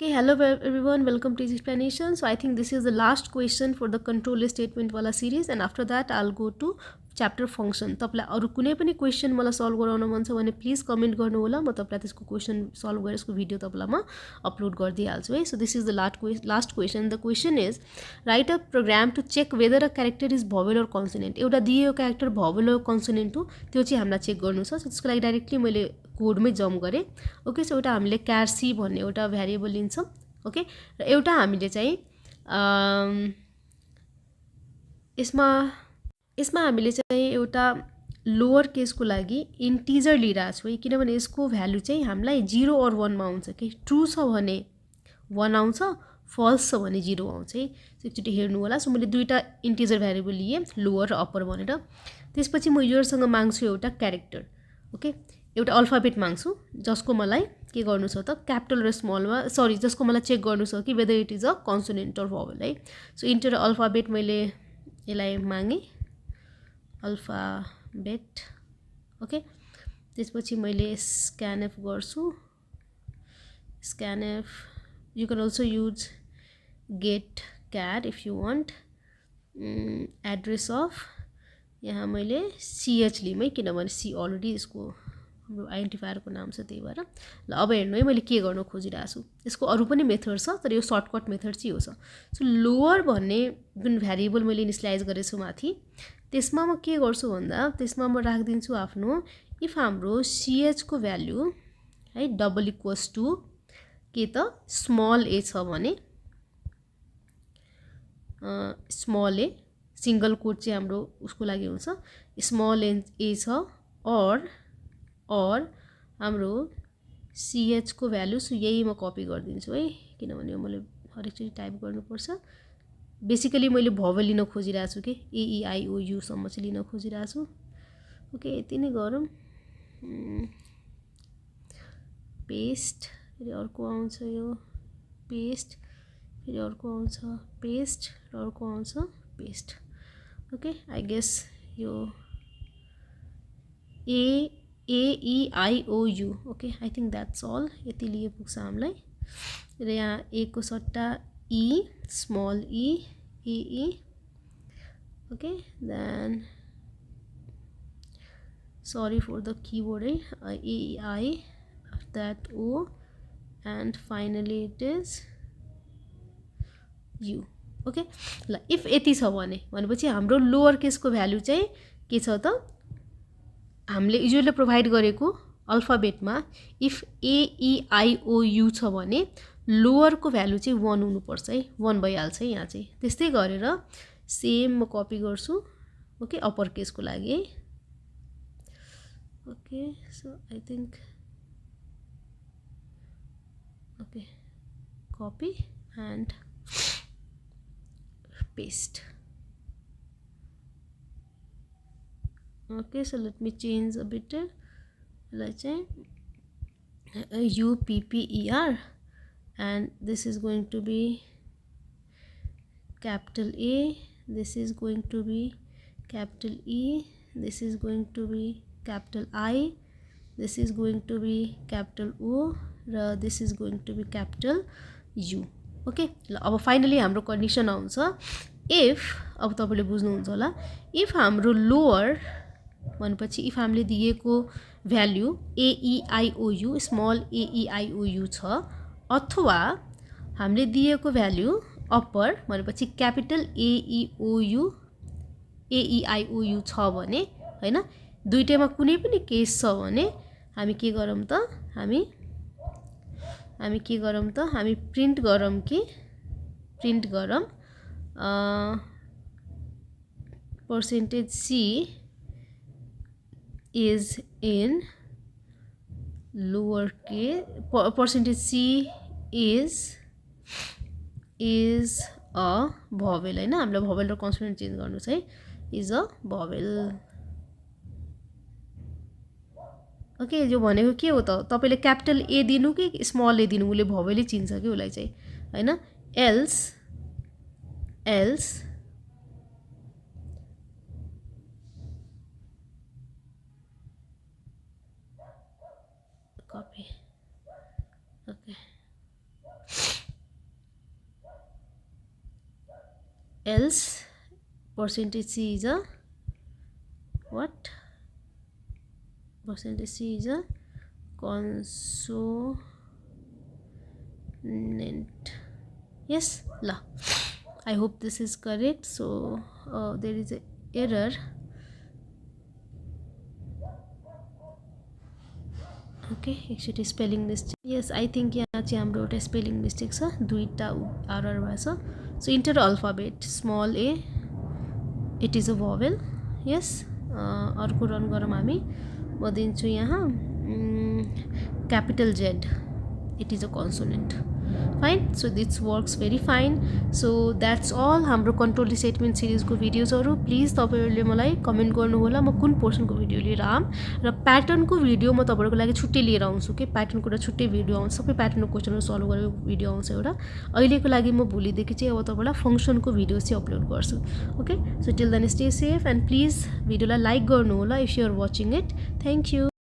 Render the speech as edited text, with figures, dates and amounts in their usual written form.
Okay, hello everyone, welcome to easy explanation. So I think this is the last question for the control statement wala series, and after that I'll go to chapter function. तपाईलाई अरु कुनै पनि question मलाई solve गराउन मन छ भने please comment गर्नु होला, म तपाईलाई त्यसको क्वेशन सल्भ गरेर यसको भिडियो तपाईलाई म अपलोड गर्दै हाल्छु है. So this is the last question. The question is write a program to check whether a character is vowel or consonant. एउटा दिएको क्यारेक्टर vowel or consonant हो, त्यो चाहिँ हामीलाई चेक गर्नु छ. त्यसको लागि डाइरेक्टली मैले कोडमै जम्प गरेँ. ओके, सो एउटा हामीले क्यारसी भन्ने एउटा भ्यारिएबल लिन्छौँ. ओके, र एउटा हामीले चाहिँ यसमा हामीले चाहिँ एउटा लोअर केसको लागि इन्टिजर लिइरहेको छु है, किनभने यसको भ्यालु चाहिँ हामीलाई 0 और 1 मा आउँछ कि ट्रु छ भने 1 आउँछ, फल्स छ भने 0 आउँछ है. एकचोटि हेर्नु होला. सो मैले दुईटा इन्टिजर भ्यारिएबल लिए, लोअर र अप्पर भनेर. त्यसपछि म युजरसँग माग्छु एउटा क्यारेक्टर. ओके, एउटा अल्फाबेट माग्छु जसको मलाई के गर्नु छ त क्यापिटल र स्मलमा, सरी, जसको मलाई चेक गर्नु छ कि whether it is a consonant or vowel है. सो इन्टर अल्फाबेट मैले यसलाई मागेँ, अल्फाबेट. ओके, त्यसपछि मैले स्क्यानएफ गर्छु. Scanf, you can also use गेट क्यार if you want. Address of यहाँ मैले सिएच लिएँ है, किनभने सी अलरेडी यसको हाम्रो आइडेन्टिफायरको नाम छ, त्यही भएर. ल अब हेर्नु है मैले के गर्न खोजिरहेको छु. यसको अरू पनि मेथड छ, तर यो सर्टकट मेथड चाहिँ हो छ. सो लोअर भन्ने जुन भ्यारिएबल मैले इनिसियलाइज गरेछु माथि, त्यसमा म के गर्छु भन्दा त्यसमा म राखिदिन्छु आफ्नो इफ हाम्रो सिएचको भ्याल्यु है डबल इक्वल्स टु के त स्मल ए छ भने, स्मल ए सिंगल कोड चाहिँ हाम्रो उसको लागि हुन्छ, स्मल ए छ, और हाम्रो सिएच को भ्यालु. सो यही म कपी गरिदिन्छु है, किनभने मैले हरेकचोटि टाइप गर्नुपर्छ. बेसिकली मैले भवल लिन खोजिरहेको छु कि AEIOU सम्म चाहिँ लिन खोजिरहेको छु. ओके, यति नै गरौँ. पेस्ट, फेरि अर्को आउँछ यो पेस्ट, फेरि अर्को आउँछ पेस्ट, र अर्को आउँछ पेस्ट. ओके, आई गेस यो AEIOU. Okay, I think that's all. यति लिए पुग्छ हामीलाई. र यहाँ ए को सट्टा e, small e, AE. Okay, then sorry for the keyboard, AEI, after that O, and finally it is U. Okay, ल इफ यति छ भनेपछि हाम्रो लोअर केसको भ्यालु चाहिँ के छ त, हामीले युजरले प्रोभाइड गरेको अल्फाबेटमा इफ AEIOU छ भने लोअरको भ्यालु चाहिँ 1 हुनुपर्छ है, 1 भइहाल्छ है यहाँ चाहिँ. त्यस्तै गरेर सेम म कपी गर्छु. ओके, अप्पर केसको लागि है. Okay, so I think okay, copy and paste. Okay, so let me change a bit. Let's say UPPER, and this is going to be capital A, this is going to be capital E, this is going to be capital I, this is going to be capital O, this is going to be capital U. Okay, ल अब finally हाम्रो condition आउँछ if, अब तपाईले बुझ्नुहुन्छ होला, if हाम्रो lower भनेपछि if हामीले दिएको भ्यालु AEIOU, स्मल AEIOU छ, अथवा हामीले दिएको भ्यालु अप्पर भनेपछि क्यापिटल AEIOU छ भने हैन, दुईटैमा कुनै पनि केस छ भने हामी के गरौँ त, हामी प्रिन्ट गरौँ %C is in lower case, %C is a vowel हैन, हामीलाई भवल र कन्सोनेन्ट चेन्ज गर्नु छ है, इज अ भवल. ओके, यो भनेको के हो त, तपाईले क्यापिटल ए दिनु कि स्मल ए दिनु, उसले भवलै चिन्छ कि उसलाई चाहिँ हैन. Else copy. Okay, else percentage C is a what? Percentage C is a consonant. Yes, la. I hope this is correct. So there is a error. Okay, actually spelling mistake. Yes, I think यहाँ चाहिँ हाम्रो एउटा spelling mistake छ, दुईटा error भएछ. So enter alphabet small a, it is a vowel. Yes, अर्को run गरौँ हामी. म दिन्छु यहाँ capital Z, it is a consonant. Fine, so this works very fine. So that's all हाम्रो control statement series को भिडियोजहरु. प्लिज तपाईहरुले मलाई कमेन्ट गर्नु होला म कुन पोर्सन को भिडियो लिएर आम र प्याटर्न को भिडियो म तपाईहरुको लागि छुट्टै लिएर आउँछु के प्याटर्न को छुट्टै भिडियो आउँछ सबै प्याटर्न को क्वेशनहरु सल्भ गरेको भिडियो आउँछ एउटा अहिलेको लागि म भोलिदेखि चाहिँ अब तपाईहरुलाई फंक्शन को भिडियो चाहिँ अपलोड गर्छु okay so till then stay safe and please भिडियोलाई लाइक गर्नु होला if you are watching it thank you